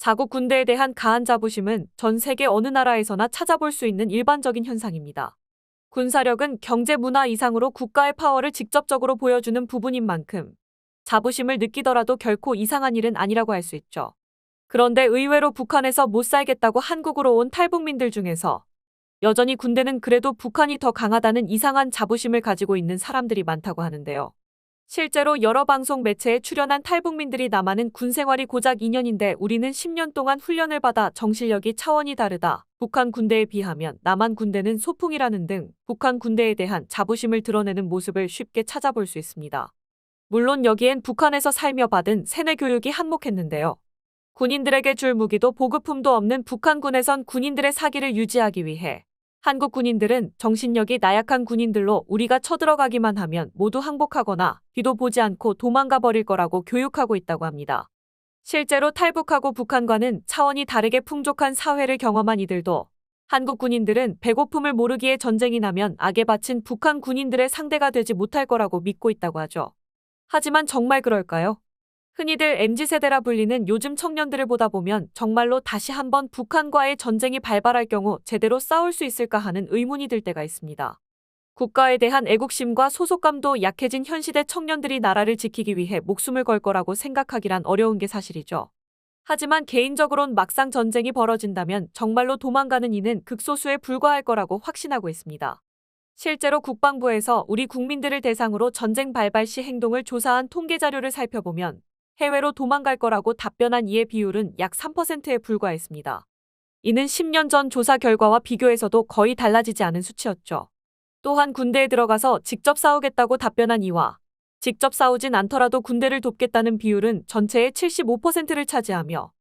자국 군대에 대한 가한 자부심은 전 세계 어느 나라에서나 찾아볼 수 있는 일반적인 현상입니다. 군사력은 경제 문화 이상으로 국가의 파워를 직접적으로 보여주는 부분인 만큼 자부심을 느끼더라도 결코 이상한 일은 아니라고 할 수 있죠. 그런데 의외로 북한에서 못 살겠다고 한국으로 온 탈북민들 중에서 여전히 군대는 그래도 북한이 더 강하다는 이상한 자부심을 가지고 있는 사람들이 많다고 하는데요. 실제로 여러 방송 매체에 출연한 탈북민들이 남한은 군 생활이 고작 2년인데 우리는 10년 동안 훈련을 받아 정신력이 차원이 다르다. 북한 군대에 비하면 남한 군대는 소풍이라는 등 북한 군대에 대한 자부심을 드러내는 모습을 쉽게 찾아볼 수 있습니다. 물론 여기엔 북한에서 살며 받은 세뇌 교육이 한몫했는데요. 군인들에게 줄 무기도 보급품도 없는 북한군에선 군인들의 사기를 유지하기 위해 한국 군인들은 정신력이 나약한 군인들로 우리가 쳐들어가기만 하면 모두 항복하거나 뒤도 보지 않고 도망가 버릴 거라고 교육하고 있다고 합니다. 실제로 탈북하고 북한과는 차원이 다르게 풍족한 사회를 경험한 이들도 한국 군인들은 배고픔을 모르기에 전쟁이 나면 악에 바친 북한 군인들의 상대가 되지 못할 거라고 믿고 있다고 하죠. 하지만 정말 그럴까요? 흔히들 MZ세대라 불리는 요즘 청년들을 보다 보면 정말로 다시 한번 북한과의 전쟁이 발발할 경우 제대로 싸울 수 있을까 하는 의문이 들 때가 있습니다. 국가에 대한 애국심과 소속감도 약해진 현 시대 청년들이 나라를 지키기 위해 목숨을 걸 거라고 생각하기란 어려운 게 사실이죠. 하지만 개인적으론 막상 전쟁이 벌어진다면 정말로 도망가는 이는 극소수에 불과할 거라고 확신하고 있습니다. 실제로 국방부에서 우리 국민들을 대상으로 전쟁 발발 시 행동을 조사한 통계 자료를 살펴보면 해외로 도망갈 거라고 답변한 이의 비율은 약 3%에 불과했습니다. 이는 10년 전 조사 결과와 비교해서도 거의 달라지지 않은 수치였죠. 또한 군대에 들어가서 직접 싸우겠다고 답변한 이와 직접 싸우진 않더라도 군대를 돕겠다는 비율은 전체의 75%를 차지하며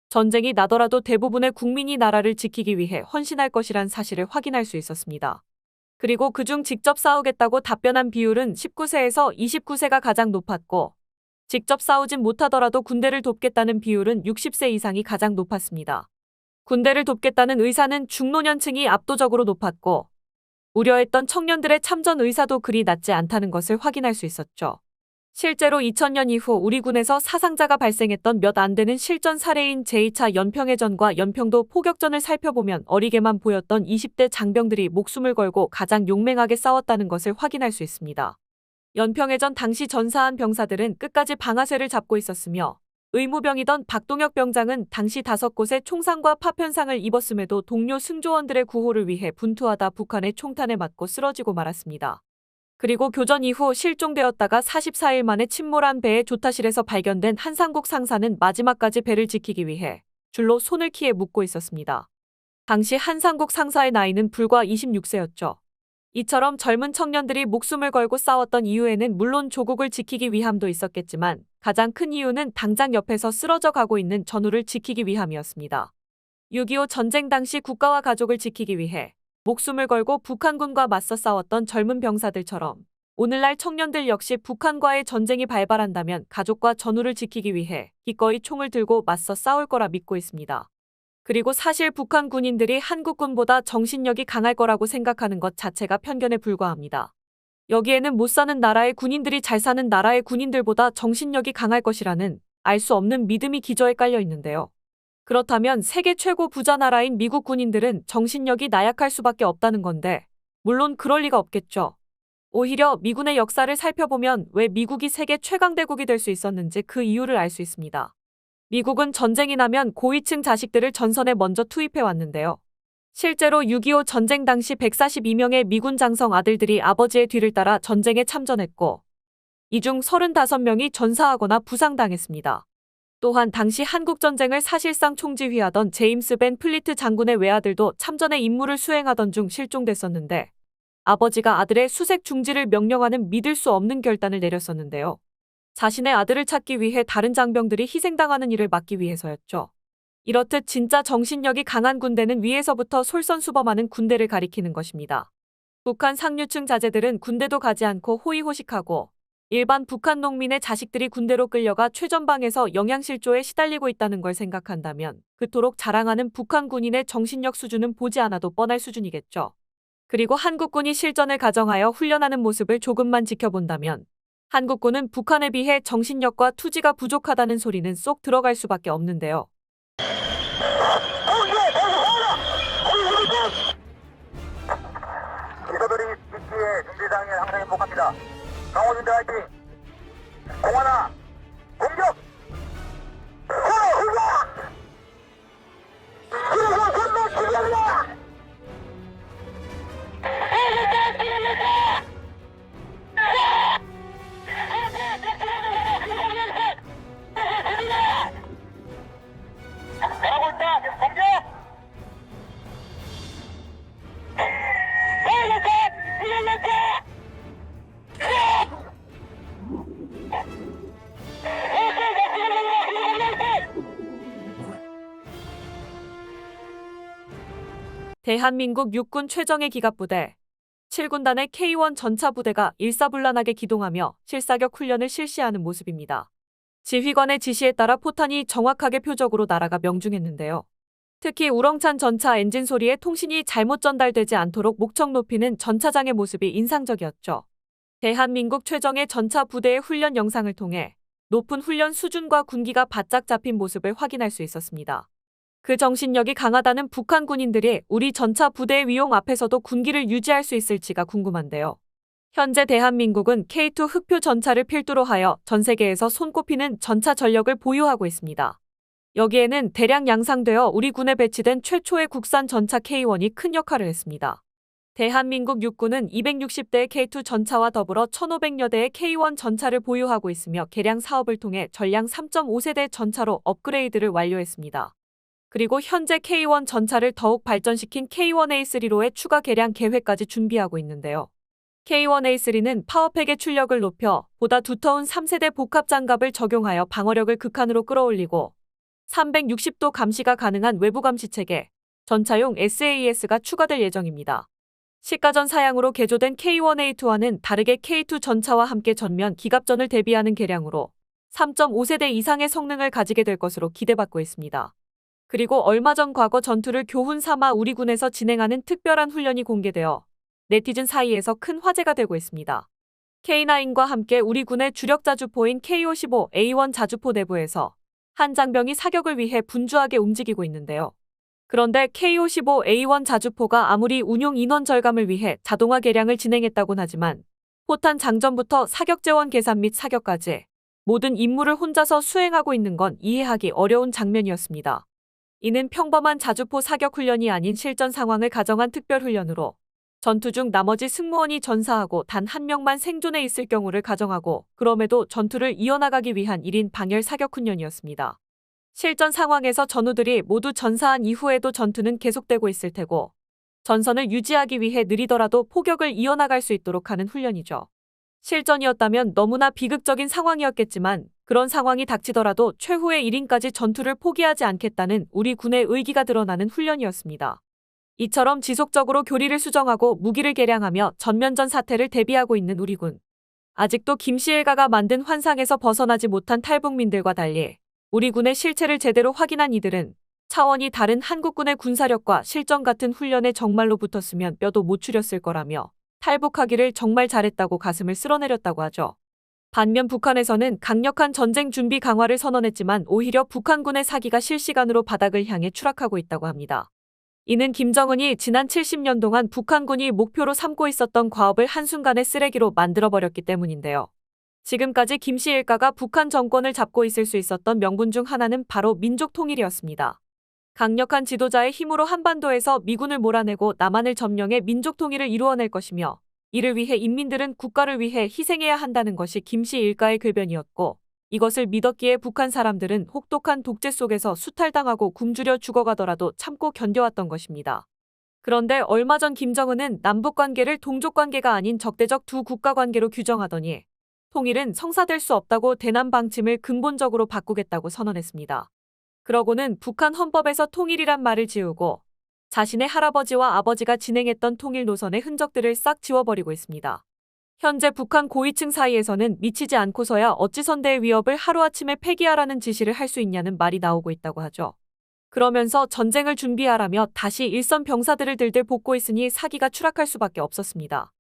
전쟁이 나더라도 대부분의 국민이 나라를 지키기 위해 헌신할 것이란 사실을 확인할 수 있었습니다. 그리고 그중 직접 싸우겠다고 답변한 비율은 19세에서 29세가 가장 높았고 직접 싸우진 못하더라도 군대를 돕겠다는 비율은 60세 이상이 가장 높았습니다. 군대를 돕겠다는 의사는 중노년층이 압도적으로 높았고 우려했던 청년들의 참전 의사도 그리 낮지 않다는 것을 확인할 수 있었죠. 실제로 2000년 이후 우리 군에서 사상자가 발생했던 몇 안 되는 실전 사례인 제2차 연평해전과 연평도 포격전을 살펴보면 어리게만 보였던 20대 장병들이 목숨을 걸고 가장 용맹하게 싸웠다는 것을 확인할 수 있습니다. 연평해전 당시 전사한 병사들은 끝까지 방아쇠를 잡고 있었으며 의무병이던 박동혁 병장은 당시 5곳의 총상과 파편상을 입었음에도 동료 승조원들의 구호를 위해 분투하다 북한의 총탄에 맞고 쓰러지고 말았습니다. 그리고 교전 이후 실종되었다가 44일 만에 침몰한 배의 조타실에서 발견된 한상국 상사는 마지막까지 배를 지키기 위해 줄로 손을 키에 묶고 있었습니다. 당시 한상국 상사의 나이는 불과 26세였죠. 이처럼 젊은 청년들이 목숨을 걸고 싸웠던 이유에는 물론 조국을 지키기 위함도 있었겠지만 가장 큰 이유는 당장 옆에서 쓰러져 가고 있는 전우를 지키기 위함이었습니다. 6.25 전쟁 당시 국가와 가족을 지키기 위해 목숨을 걸고 북한군과 맞서 싸웠던 젊은 병사들처럼 오늘날 청년들 역시 북한과의 전쟁이 발발한다면 가족과 전우를 지키기 위해 기꺼이 총을 들고 맞서 싸울 거라 믿고 있습니다. 그리고 사실 북한 군인들이 한국군보다 정신력이 강할 거라고 생각하는 것 자체가 편견에 불과합니다. 여기에는 못 사는 나라의 군인들이 잘 사는 나라의 군인들보다 정신력이 강할 것이라는 알 수 없는 믿음이 기저에 깔려 있는데요. 그렇다면 세계 최고 부자 나라인 미국 군인들은 정신력이 나약할 수밖에 없다는 건데 물론 그럴 리가 없겠죠. 오히려 미군의 역사를 살펴보면 왜 미국이 세계 최강대국이 될 수 있었는지 그 이유를 알 수 있습니다. 미국은 전쟁이 나면 고위층 자식들을 전선에 먼저 투입해 왔는데요. 실제로 6.25 전쟁 당시 142명의 미군 장성 아들들이 아버지의 뒤를 따라 전쟁에 참전했고 이 중 35명이 전사하거나 부상당했습니다. 또한 당시 한국전쟁을 사실상 총지휘하던 제임스 벤 플리트 장군의 외아들도 참전의 임무를 수행하던 중 실종됐었는데 아버지가 아들의 수색 중지를 명령하는 믿을 수 없는 결단을 내렸었는데요. 자신의 아들을 찾기 위해 다른 장병들이 희생당하는 일을 막기 위해서였죠. 이렇듯 진짜 정신력이 강한 군대는 위에서부터 솔선수범하는 군대를 가리키는 것입니다. 북한 상류층 자제들은 군대도 가지 않고 호의호식하고 일반 북한 농민의 자식들이 군대로 끌려가 최전방에서 영양실조에 시달리고 있다는 걸 생각한다면 그토록 자랑하는 북한 군인의 정신력 수준은 보지 않아도 뻔할 수준이겠죠. 그리고 한국군이 실전을 가정하여 훈련하는 모습을 조금만 지켜본다면 한국군은 북한에 비해 정신력과 투지가 부족하다는 소리는 쏙 들어갈 수밖에 없는데요. 기도들이 지키의 준비상에 항상 행복합니다. 강호준대 화이팅! 공하나 공격! 가고 있다! 공격! 대한민국 육군 최정예 기갑부대 7군단의 K1 전차 부대가 일사불란하게 기동하며 실사격 훈련을 실시하는 모습입니다. 지휘관의 지시에 따라 포탄이 정확하게 표적으로 날아가 명중했는데요. 특히 우렁찬 전차 엔진 소리에 통신이 잘못 전달되지 않도록 목청 높이는 전차장의 모습이 인상적이었죠. 대한민국 최정예 전차 부대의 훈련 영상을 통해 높은 훈련 수준과 군기가 바짝 잡힌 모습을 확인할 수 있었습니다. 그 정신력이 강하다는 북한 군인들이 우리 전차 부대의 위용 앞에서도 군기를 유지할 수 있을지가 궁금한데요. 현재 대한민국은 K2 흑표 전차를 필두로 하여 전 세계에서 손꼽히는 전차 전력을 보유하고 있습니다. 여기에는 대량 양상되어 우리 군에 배치된 최초의 국산 전차 K1이 큰 역할을 했습니다. 대한민국 육군은 260대의 K2 전차와 더불어 1,500여 대의 K1 전차를 보유하고 있으며 개량 사업을 통해 전량 3.5세대 전차로 업그레이드를 완료했습니다. 그리고 현재 K1 전차를 더욱 발전시킨 K1A3로의 추가 개량 계획까지 준비하고 있는데요. K1A3는 파워팩의 출력을 높여 보다 두터운 3세대 복합 장갑을 적용하여 방어력을 극한으로 끌어올리고 360도 감시가 가능한 외부 감시 체계, 전차용 SAS가 추가될 예정입니다. 시가전 사양으로 개조된 K1A2와는 다르게 K2 전차와 함께 전면 기갑전을 대비하는 개량으로 3.5세대 이상의 성능을 가지게 될 것으로 기대받고 있습니다. 그리고 얼마 전 과거 전투를 교훈 삼아 우리 군에서 진행하는 특별한 훈련이 공개되어 네티즌 사이에서 큰 화제가 되고 있습니다. K9과 함께 우리 군의 주력 자주포인 K55A1 자주포 내부에서 한 장병이 사격을 위해 분주하게 움직이고 있는데요. 그런데 K55A1 자주포가 아무리 운용 인원 절감을 위해 자동화 개량을 진행했다곤 하지만 포탄 장전부터 사격 재원 계산 및 사격까지 모든 임무를 혼자서 수행하고 있는 건 이해하기 어려운 장면이었습니다. 이는 평범한 자주포 사격 훈련이 아닌 실전 상황을 가정한 특별 훈련으로 전투 중 나머지 승무원이 전사하고 단 한 명만 생존해 있을 경우를 가정하고 그럼에도 전투를 이어나가기 위한 1인 방열 사격 훈련이었습니다. 실전 상황에서 전우들이 모두 전사한 이후에도 전투는 계속되고 있을 테고 전선을 유지하기 위해 느리더라도 포격을 이어나갈 수 있도록 하는 훈련이죠. 실전이었다면 너무나 비극적인 상황이었겠지만 그런 상황이 닥치더라도 최후의 1인까지 전투를 포기하지 않겠다는 우리 군의 의기가 드러나는 훈련이었습니다. 이처럼 지속적으로 교리를 수정하고 무기를 개량하며 전면전 사태를 대비하고 있는 우리 군. 아직도 김씨 일가가 만든 환상에서 벗어나지 못한 탈북민들과 달리 우리 군의 실체를 제대로 확인한 이들은 차원이 다른 한국군의 군사력과 실전 같은 훈련에 정말로 붙었으면 뼈도 못 추렸을 거라며 탈북하기를 정말 잘했다고 가슴을 쓸어내렸다고 하죠. 반면 북한에서는 강력한 전쟁 준비 강화를 선언했지만 오히려 북한군의 사기가 실시간으로 바닥을 향해 추락하고 있다고 합니다. 이는 김정은이 지난 70년 동안 북한군이 목표로 삼고 있었던 과업을 한순간에 쓰레기로 만들어버렸기 때문인데요. 지금까지 김씨 일가가 북한 정권을 잡고 있을 수 있었던 명분 중 하나는 바로 민족 통일이었습니다. 강력한 지도자의 힘으로 한반도에서 미군을 몰아내고 남한을 점령해 민족 통일을 이루어낼 것이며 이를 위해 인민들은 국가를 위해 희생해야 한다는 것이 김씨 일가의 궤변이었고 이것을 믿었기에 북한 사람들은 혹독한 독재 속에서 수탈당하고 굶주려 죽어가더라도 참고 견뎌왔던 것입니다. 그런데 얼마 전 김정은은 남북관계를 동족관계가 아닌 적대적 두 국가관계로 규정하더니 통일은 성사될 수 없다고 대남 방침을 근본적으로 바꾸겠다고 선언했습니다. 그러고는 북한 헌법에서 통일이란 말을 지우고 자신의 할아버지와 아버지가 진행했던 통일 노선의 흔적들을 싹 지워버리고 있습니다. 현재 북한 고위층 사이에서는 미치지 않고서야 어찌 선대의 위협을 하루아침에 폐기하라는 지시를 할 수 있냐는 말이 나오고 있다고 하죠. 그러면서 전쟁을 준비하라며 다시 일선 병사들을 들들 볶고 있으니 사기가 추락할 수밖에 없었습니다.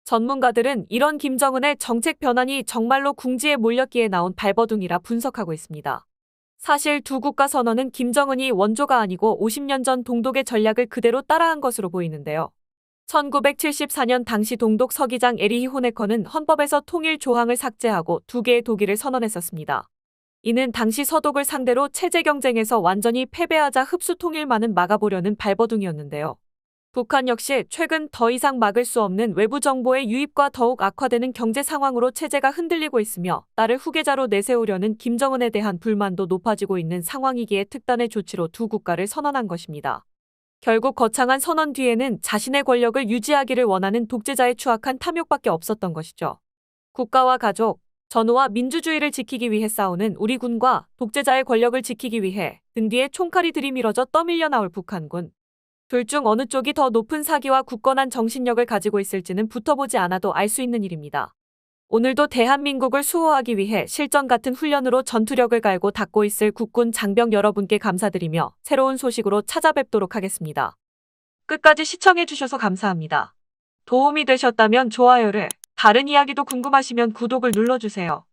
전문가들은 이런 김정은의 정책 변환이 정말로 궁지에 몰렸기에 나온 발버둥이라 분석하고 있습니다. 사실 두 국가 선언은 김정은이 원조가 아니고 50년 전 동독의 전략을 그대로 따라한 것으로 보이는데요. 1974년 당시 동독 서기장 에리히 호네커는 헌법에서 통일 조항을 삭제하고 두 개의 독일을 선언했었습니다. 이는 당시 서독을 상대로 체제 경쟁에서 완전히 패배하자 흡수 통일만은 막아보려는 발버둥이었는데요. 북한 역시 최근 더 이상 막을 수 없는 외부 정보의 유입과 더욱 악화되는 경제 상황으로 체제가 흔들리고 있으며 딸을 후계자로 내세우려는 김정은에 대한 불만도 높아지고 있는 상황이기에 특단의 조치로 두 국가를 선언한 것입니다. 결국 거창한 선언 뒤에는 자신의 권력을 유지하기를 원하는 독재자의 추악한 탐욕밖에 없었던 것이죠. 국가와 가족, 전후와 민주주의를 지키기 위해 싸우는 우리 군과 독재자의 권력을 지키기 위해 등 뒤에 총칼이 들이밀어져 떠밀려 나올 북한군. 둘 중 어느 쪽이 더 높은 사기와 굳건한 정신력을 가지고 있을지는 붙어보지 않아도 알 수 있는 일입니다. 오늘도 대한민국을 수호하기 위해 실전 같은 훈련으로 전투력을 갈고 닦고 있을 국군 장병 여러분께 감사드리며 새로운 소식으로 찾아뵙도록 하겠습니다. 끝까지 시청해주셔서 감사합니다. 도움이 되셨다면 좋아요를, 다른 이야기도 궁금하시면 구독을 눌러주세요.